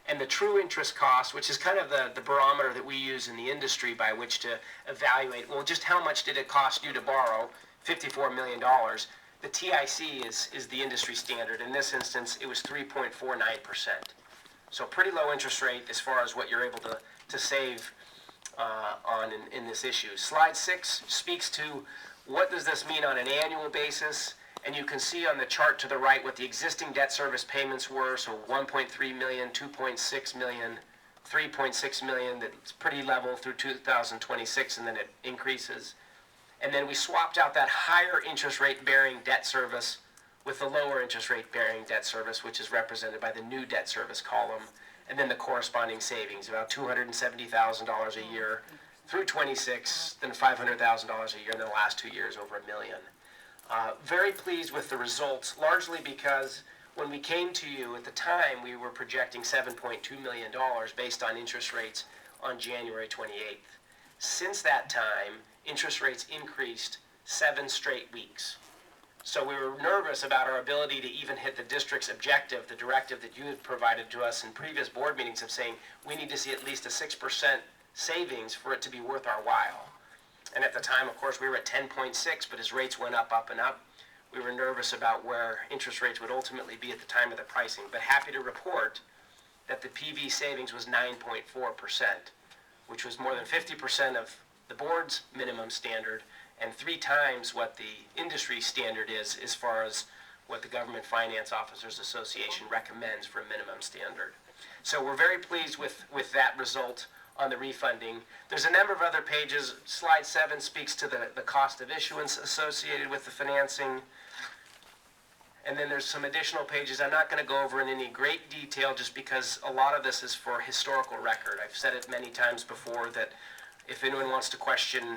and the true interest cost, which is kind of the barometer that we use in the industry by which to evaluate, well, just how much did it cost you to borrow $54 million? The TIC is the industry standard. In this instance, it was 3.49%. So pretty low interest rate as far as what you're able to save on in this issue. Slide 6 speaks to what does this mean on an annual basis. And you can see on the chart to the right what the existing debt service payments were. So 1.3 million, 2.6 million, 3.6 million. That's pretty level through 2026, and then it increases. And then we swapped out that higher interest rate bearing debt service with the lower interest rate bearing debt service, which is represented by the new debt service column, and then the corresponding savings, about $270,000 a year through 26, then $500,000 a year in the last 2 years, over $1 million. Very pleased with the results, largely because when we came to you at the time, we were projecting $7.2 million based on interest rates on January 28th. Since that time, interest rates increased 7 straight weeks. So we were nervous about our ability to even hit the district's objective, the directive that you had provided to us in previous board meetings of saying we need to see at least a 6% savings for it to be worth our while. And at the time, of course, we were at 10.6, but as rates went up, and up, we were nervous about where interest rates would ultimately be at the time of the pricing. But happy to report that the PV savings was 9.4%, which was more than 50% of the board's minimum standard and 3 times what the industry standard is as far as what the Government Finance Officers Association recommends for a minimum standard. So we're very pleased with that result on the refunding. There's a number of other pages. Slide 7 speaks to the cost of issuance associated with the financing. And then there's some additional pages I'm not going to go over in any great detail just because a lot of this is for historical record. I've said it many times before that if anyone wants to question,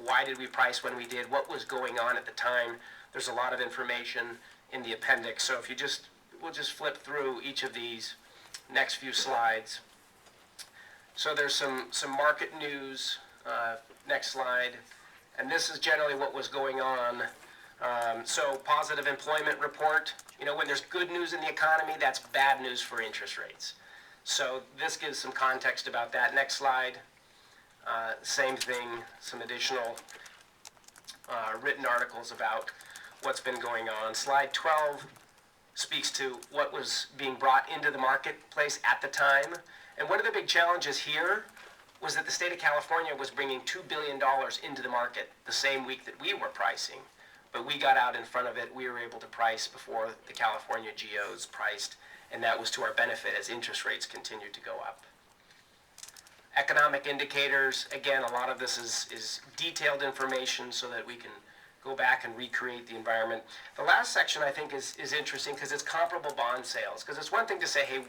why did we price when we did, what was going on at the time, there's a lot of information in the appendix. So if we'll just flip through each of these next few slides. So there's some market news, next slide, and this is generally what was going on. So positive employment report, when there's good news in the economy, that's bad news for interest rates. So this gives some context about that. Next slide, same thing, some additional written articles about what's been going on. Slide 12 speaks to what was being brought into the marketplace at the time. And one of the big challenges here was that the state of California was bringing $2 billion into the market the same week that we were pricing. But we got out in front of it. We were able to price before the California GOs priced, and that was to our benefit as interest rates continued to go up. Economic indicators, again, a lot of this is detailed information so that we can go back and recreate the environment. The last section I think is interesting because it's comparable bond sales. Because it's one thing to say, hey,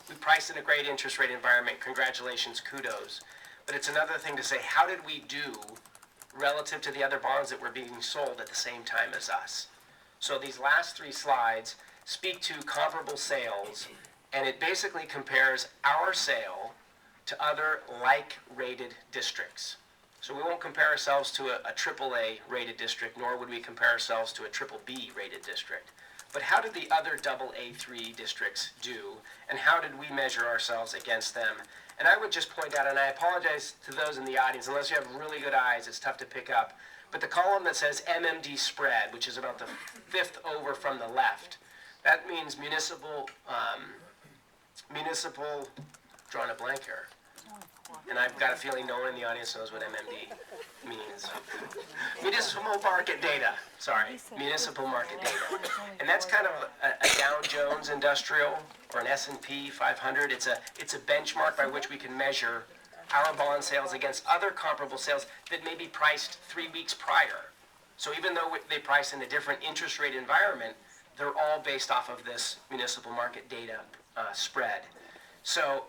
we priced in a great interest rate environment, congratulations, kudos. But it's another thing to say, how did we do relative to the other bonds that were being sold at the same time as us? So these last 3 slides speak to comparable sales, and it basically compares our sale to other like-rated districts. So we won't compare ourselves to a AAA rated district, nor would we compare ourselves to a BBB rated district. But how did the other AA3 districts do, and how did we measure ourselves against them? And I would just point out, and I apologize to those in the audience, unless you have really good eyes, it's tough to pick up, but the column that says MMD spread, which is about the 5th over from the left, that means municipal, drawing a blank here. And I've got a feeling no one in the audience knows what MMD means. Municipal market data, municipal market data. And that's kind of a Dow Jones Industrial or an S&P 500. It's a benchmark by which we can measure our bond sales against other comparable sales that may be priced 3 weeks prior. So even though they price in a different interest rate environment, they're all based off of this municipal market data spread. So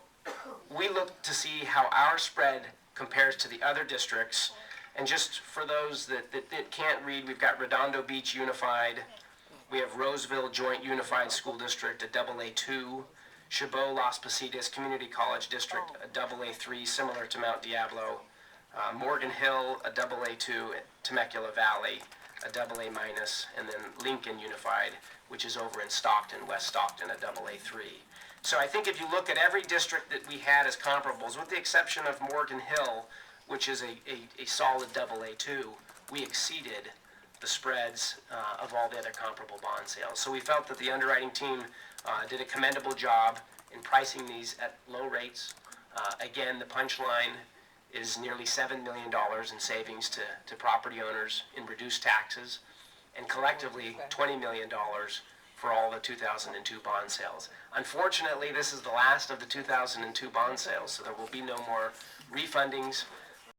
we look to see how our spread compares to the other districts. And just for those that can't read, we've got Redondo Beach Unified. We have Roseville Joint Unified School District, a AA2. Chabot Las Positas Community College District, a AA3, similar to Mount Diablo. Morgan Hill, a AA2. Temecula Valley, a AA-. And then Lincoln Unified, which is over in Stockton, West Stockton, a AA3. So I think if you look at every district that we had as comparables, with the exception of Morgan Hill, which is a solid AA2, we exceeded the spreads of all the other comparable bond sales. So we felt that the underwriting team did a commendable job in pricing these at low rates. Again, the punchline is nearly $7 million in savings to property owners in reduced taxes, and collectively $20 million for all the 2002 bond sales. Unfortunately, this is the last of the 2002 bond sales, so there will be no more refundings.